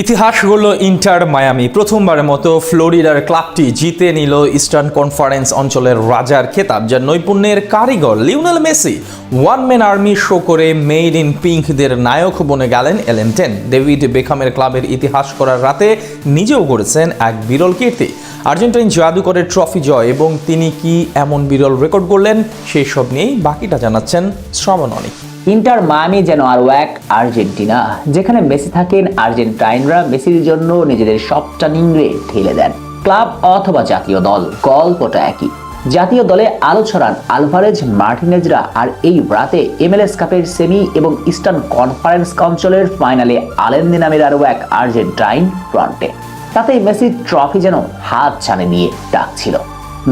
ইতিহাস হলো inter Miami. প্রথমবারের মতো ফ্লোরিডার ক্লাবটি জিতে নিল ইস্টার্ন কনফারেন্স অঞ্চলের রাজার খেতাব, যার নৈপুণ্যের কারিগর Lionel Messi one man army show করে মেড ইন পিঙ্কদের নায়ক বনে গেলেন এলেন টেন। ডেভিড বেকহামের ক্লাবের ইতিহাস করার রাতে নিজেও গড়েছেন এক বিরল কীর্তি। আর্জেন্টাইন জাদুকরের ট্রফি জয় এবং তিনি কি এমন বিরল রেকর্ড করলেন, সেই সব নিয়েই বাকিটা জানাচ্ছেন শ্রবণ অনিক। ইন্টার মায়ামি যেন আরও এক আর্জেন্টিনা, যেখানে মেসি থাকেন, আর্জেন্টাইনরা মেসির জন্য নিজেদের সবটা নিংড়ে ঢেলে দেন। ক্লাব অথবা জাতীয় দল, গল্পটা একই। জাতীয় দলে আলো ছড়ান আলভারেজ মার্টিনেজরা, আর এই রাতে MLS কাপের সেমি এবং ইস্টার্ন কনফারেন্স অঞ্চলের ফাইনালে আলেন্দি নামের আরও এক আর্জেন্টাইন ফ্রন্টে। তাতেই মেসির ট্রফি যেন হাত ছানে দিয়ে ডাকছিল।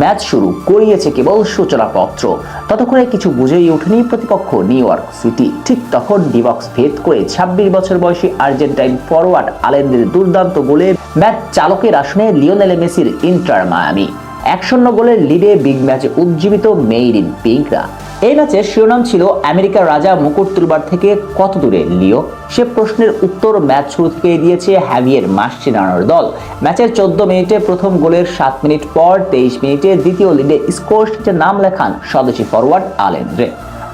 ম্যাচ শুরু করিয়েছে কেবল সূচনাপত্র, ততক্ষণে কিছু বুঝেই ওঠেনি প্রতিপক্ষ নিউ ইয়র্ক সিটি। ঠিক তখন ডিবক্স ভেদ করে 26 বছর বয়সী আর্জেন্টাইন ফরওয়ার্ড আলেন্দের দুর্দান্ত গোলে ম্যাচ চালকের আসনে লিওনেল মেসির ইন্টার মায়ামি 1-0 গোলের লিডে বিগ ম্যাচে উজ্জীবিত মেড ইন পিঙ্করা। এই ম্যাচের শিরোনাম ছিল আমেরিকার রাজা মুকুট তুলবার থেকে কত দূরে লিও। সে প্রশ্নের উত্তর ম্যাচ শুরু থেকে দিয়েছে হ্যাভিয়ের মাস্চেরানোর দল। ম্যাচের 14 মিনিটে প্রথম গোলের 7 মিনিট পর 23 মিনিটে দ্বিতীয় লিডে স্কোর শিটে নাম লেখান স্বদেশী ফরওয়ার্ড আলেন্দ্রে।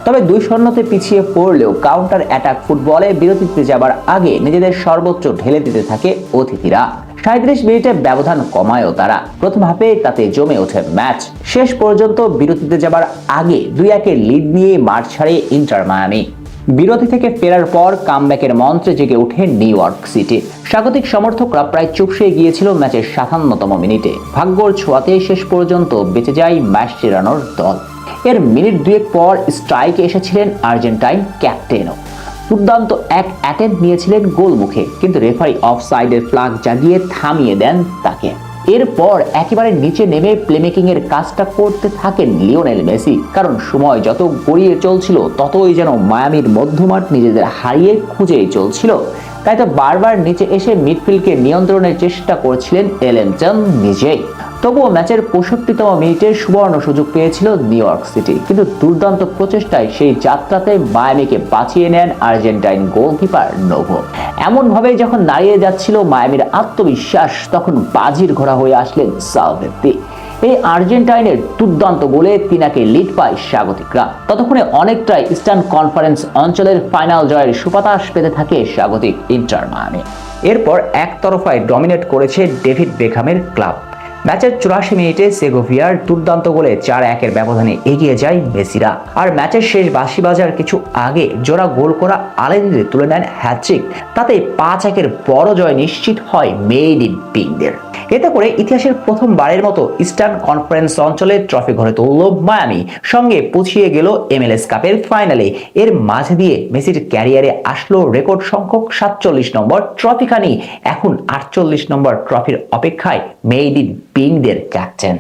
তবে 2-0 পিছিয়ে পড়লেও কাউন্টার অ্যাটাক ফুটবলে বিরতিতে যাবার আগে নিজেদের সর্বোচ্চ ঢেলে দিতে থাকে অতিথিরা। 37 মিনিটে ব্যবধান কমায়ও তারা। প্রথম হাফে তাতে জমে ওঠে ম্যাচ। শেষ পর্যন্ত বিরতিতে যাবার আগে 2-1 লিড নিয়ে মাঠ ছাড়ে ইন্টার মায়ামি। বিরতি থেকে ফেরার পর কামব্যাকের মন্ত্রে জেগে ওঠে নিউ ইয়র্ক সিটি। স্বাগতিক সমর্থকরা প্রায় চুপসে গিয়েছিল ম্যাচের 57তম মিনিটে। ভাগ্যর ছোঁয়াতে শেষ পর্যন্ত বেঁচে যায় মাস্চেরানোর দল। এর মিনিট 2 পর স্ট্রাইকে এসেছিলেন আর্জেন্টাইন ক্যাপ্টেনও। দুর্দান্ত এক অ্যাটেম্প নিয়েছিলেন গোল মুখে, কিন্তু রেফারি অফসাইডের ফ্ল্যাগ জাগিয়ে থামিয়ে দেন তাকে। এরপর একেবারে নিচে নেমে প্লেমেকিং এর কাজটা করতে থাকেন লিওনেল মেসি, কারণ সময় যত গড়িয়ে চলছিল ততই যেন মায়ামির মধ্যমাঠ নিজেদের হারিয়ে খুঁজেই চলছিল। তাই তো বারবার নিচে এসে মিডফিল্ডকে নিয়ন্ত্রণের চেষ্টা করছিলেন এলেন টেন নিজেই। তবুও ম্যাচের 65তম মিনিটে সুবর্ণ সুযোগ পেয়েছিল নিউ ইয়র্ক সিটি, কিন্তু দুর্দান্ত প্রচেষ্টায় সেই যাত্রাতে মায়ামিকে বাঁচিয়ে নেন আর্জেন্টাইন গোলকিপার নোভো। এমনভাবে যখন দাঁড়িয়ে যাচ্ছিল মায়ামির আত্মবিশ্বাস, তখন বাজির ঘোড়া হয়ে আসলেন সালভেত্তি। এই আর্জেন্টাইনের দুর্দান্ত গোলে 3-1 লিড পায় স্বাগতিকরা। ততক্ষণে অনেকটাই ইস্টার্ন কনফারেন্স অঞ্চলের ফাইনাল জয়ের সুবাতাস পেতে থাকে স্বাগতিক ইন্টার মায়ামি। এরপর একতরফায় ডমিনেট করেছে ডেভিড বেকহামের ক্লাব। ম্যাচের 84 মিনিটে সেগোভিয়ার দুর্দান্ত গোলে 4-1 ব্যবধানে এগিয়ে যায় মেসিরা। আর ম্যাচের শেষ বাঁশি বাজার কিছু আগে জোড়া গোল করা আলেন্দ্রে তুলে নেন হ্যাট্রিক। তাতে 5-1 বড় জয় নিশ্চিত হয় মেড ইন পিঙ্কদের। এতে করে ইতিহাসের প্রথমবারের মতো ইস্টার্ন কনফারেন্স অঞ্চলে ট্রফি ঘরে তুলল মায়ামি, সঙ্গে পৌঁছিয়ে গেল MLS কাপের ফাইনালে। এর মাঝে দিয়ে মেসির ক্যারিয়ারে আসলো রেকর্ড সংখ্যক 47 নম্বর ট্রফিখানি। এখন 48 নম্বর ট্রফির অপেক্ষায় মেড ইন পিঙ্কদের ক্যাপ্টেন।